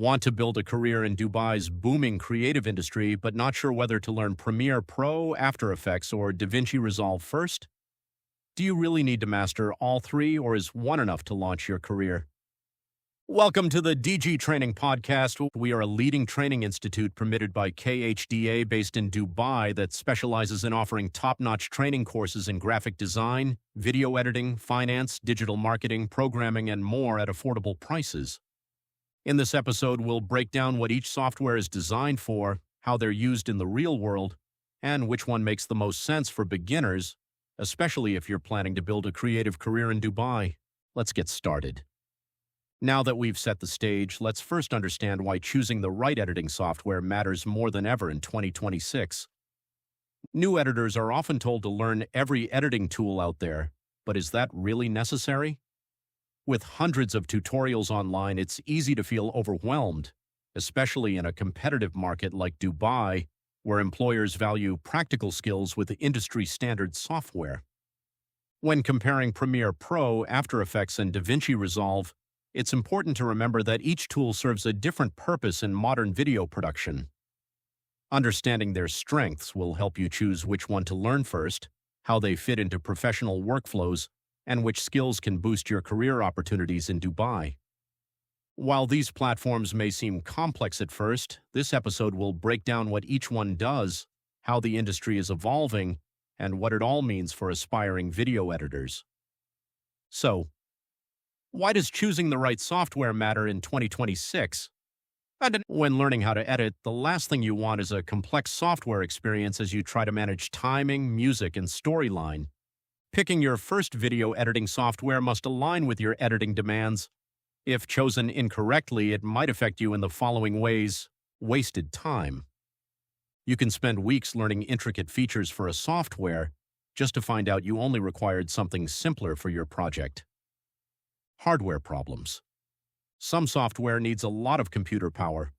Want to build a career in Dubai's booming creative industry, but not sure whether to learn Premiere Pro, After Effects, or DaVinci Resolve first? Do you really need to master all three, or is one enough to launch your career? Welcome to the DG Training Podcast. We are a leading training institute permitted by KHDA based in Dubai that specializes in offering top-notch training courses in graphic design, video editing, finance, digital marketing, programming, and more at affordable prices. In this episode, we'll break down what each software is designed for, how they're used in the real world, and which one makes the most sense for beginners, especially if you're planning to build a creative career in Dubai. Let's get started. Now that we've set the stage, let's first understand why choosing the right editing software matters more than ever in 2026. New editors are often told to learn every editing tool out there, but is that really necessary? With hundreds of tutorials online, it's easy to feel overwhelmed, especially in a competitive market like Dubai, where employers value practical skills with industry-standard software. When comparing Premiere Pro, After Effects, and DaVinci Resolve, it's important to remember that each tool serves a different purpose in modern video production. Understanding their strengths will help you choose which one to learn first, how they fit into professional workflows, and which skills can boost your career opportunities in Dubai. While these platforms may seem complex at first, this episode will break down what each one does, how the industry is evolving, and what it all means for aspiring video editors. So, why does choosing the right software matter in 2026? When learning how to edit, the last thing you want is a complex software experience as you try to manage timing, music, and storyline. Picking your first video editing software must align with your editing demands. If chosen incorrectly, it might affect you in the following ways: wasted time. You can spend weeks learning intricate features for a software just to find out you only required something simpler for your project. Hardware problems. Some software needs a lot of computer power.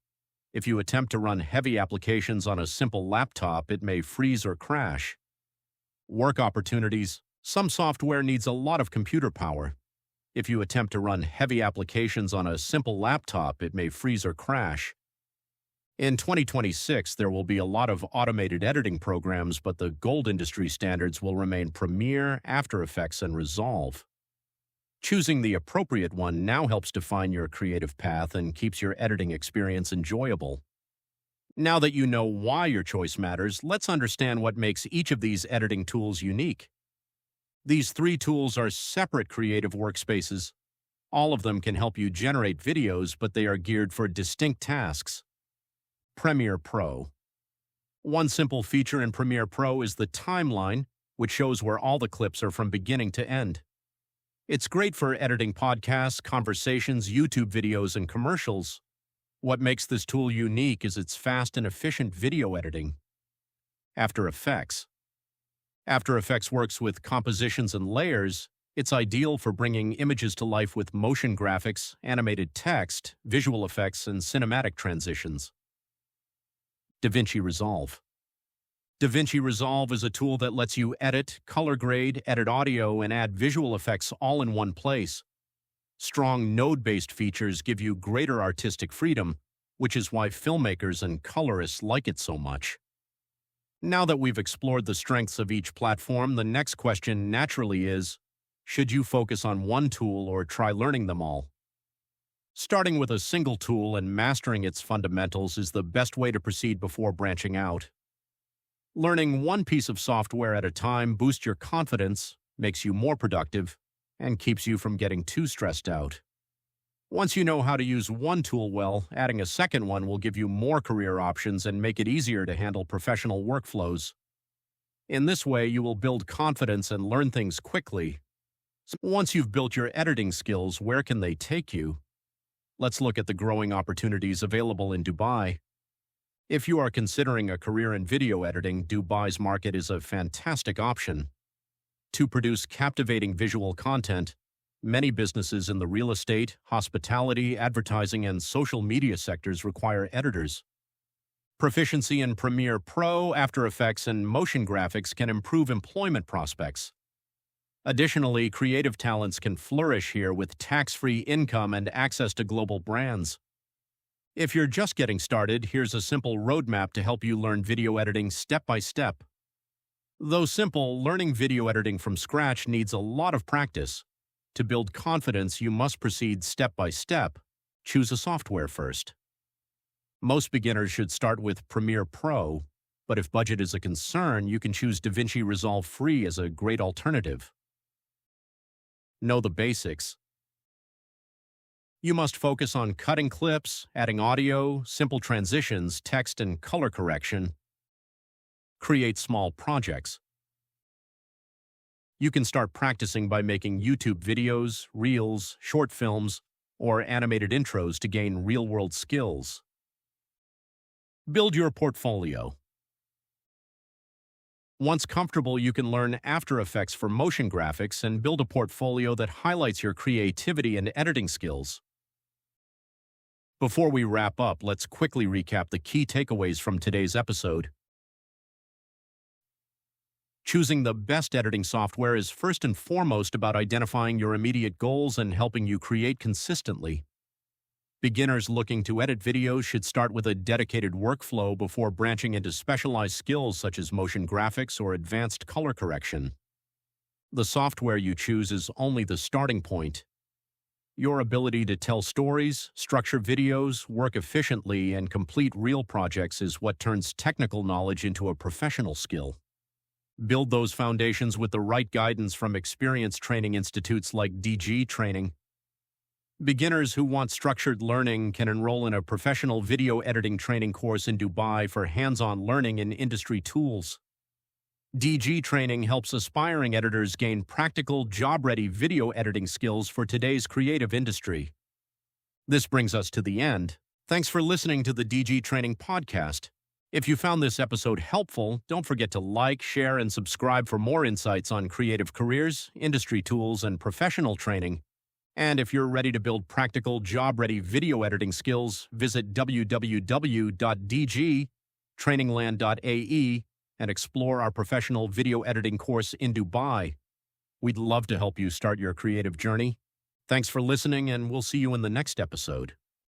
If you attempt to run heavy applications on a simple laptop, it may freeze or crash. Work opportunities. Some software needs a lot of computer power. If you attempt to run heavy applications on a simple laptop, it may freeze or crash. In 2026, there will be a lot of automated editing programs, but the gold industry standards will remain Premiere, After Effects, and Resolve. Choosing the appropriate one now helps define your creative path and keeps your editing experience enjoyable. Now that you know why your choice matters, let's understand what makes each of these editing tools unique. These three tools are separate creative workspaces. All of them can help you generate videos, but they are geared for distinct tasks. Premiere Pro. One simple feature in Premiere Pro is the timeline, which shows where all the clips are from beginning to end. It's great for editing podcasts, conversations, YouTube videos, and commercials. What makes this tool unique is its fast and efficient video editing. After Effects. After Effects works with compositions and layers. It's ideal for bringing images to life with motion graphics, animated text, visual effects, and cinematic transitions. DaVinci Resolve. DaVinci Resolve is a tool that lets you edit, color grade, edit audio, and add visual effects all in one place. Strong node-based features give you greater artistic freedom, which is why filmmakers and colorists like it so much. Now that we've explored the strengths of each platform, the next question naturally is, should you focus on one tool or try learning them all? Starting with a single tool and mastering its fundamentals is the best way to proceed before branching out. Learning one piece of software at a time boosts your confidence, makes you more productive, and keeps you from getting too stressed out. Once you know how to use one tool well, adding a second one will give you more career options and make it easier to handle professional workflows. In this way, you will build confidence and learn things quickly. Once you've built your editing skills, where can they take you? Let's look at the growing opportunities available in Dubai. If you are considering a career in video editing, Dubai's market is a fantastic option. To produce captivating visual content, many businesses in the real estate, hospitality, advertising, and social media sectors require editors. Proficiency in Premiere Pro, After Effects, and motion graphics can improve employment prospects. Additionally, creative talents can flourish here with tax-free income and access to global brands. If you're just getting started, here's a simple roadmap to help you learn video editing step by step. Though simple, learning video editing from scratch needs a lot of practice. To build confidence, you must proceed step by step. Choose a software first. Most beginners should start with Premiere Pro, but if budget is a concern, you can choose DaVinci Resolve Free as a great alternative. Know the basics. You must focus on cutting clips, adding audio, simple transitions, text and color correction. Create small projects. You can start practicing by making YouTube videos, reels, short films, or animated intros to gain real-world skills. Build your portfolio. Once comfortable, you can learn After Effects for motion graphics and build a portfolio that highlights your creativity and editing skills. Before we wrap up, let's quickly recap the key takeaways from today's episode. Choosing the best editing software is first and foremost about identifying your immediate goals and helping you create consistently. Beginners looking to edit videos should start with a dedicated workflow before branching into specialized skills such as motion graphics or advanced color correction. The software you choose is only the starting point. Your ability to tell stories, structure videos, work efficiently, and complete real projects is what turns technical knowledge into a professional skill. Build those foundations with the right guidance from experienced training institutes like DG Training. Beginners who want structured learning can enroll in a professional video editing training course in Dubai for hands-on learning and industry tools. DG Training helps aspiring editors gain practical, job-ready video editing skills for today's creative industry. This brings us to the end. Thanks for listening to the DG Training podcast. If you found this episode helpful, don't forget to like, share, and subscribe for more insights on creative careers, industry tools, and professional training. And if you're ready to build practical, job-ready video editing skills, visit www.dgtrainingland.ae and explore our professional video editing course in Dubai. We'd love to help you start your creative journey. Thanks for listening, and we'll see you in the next episode.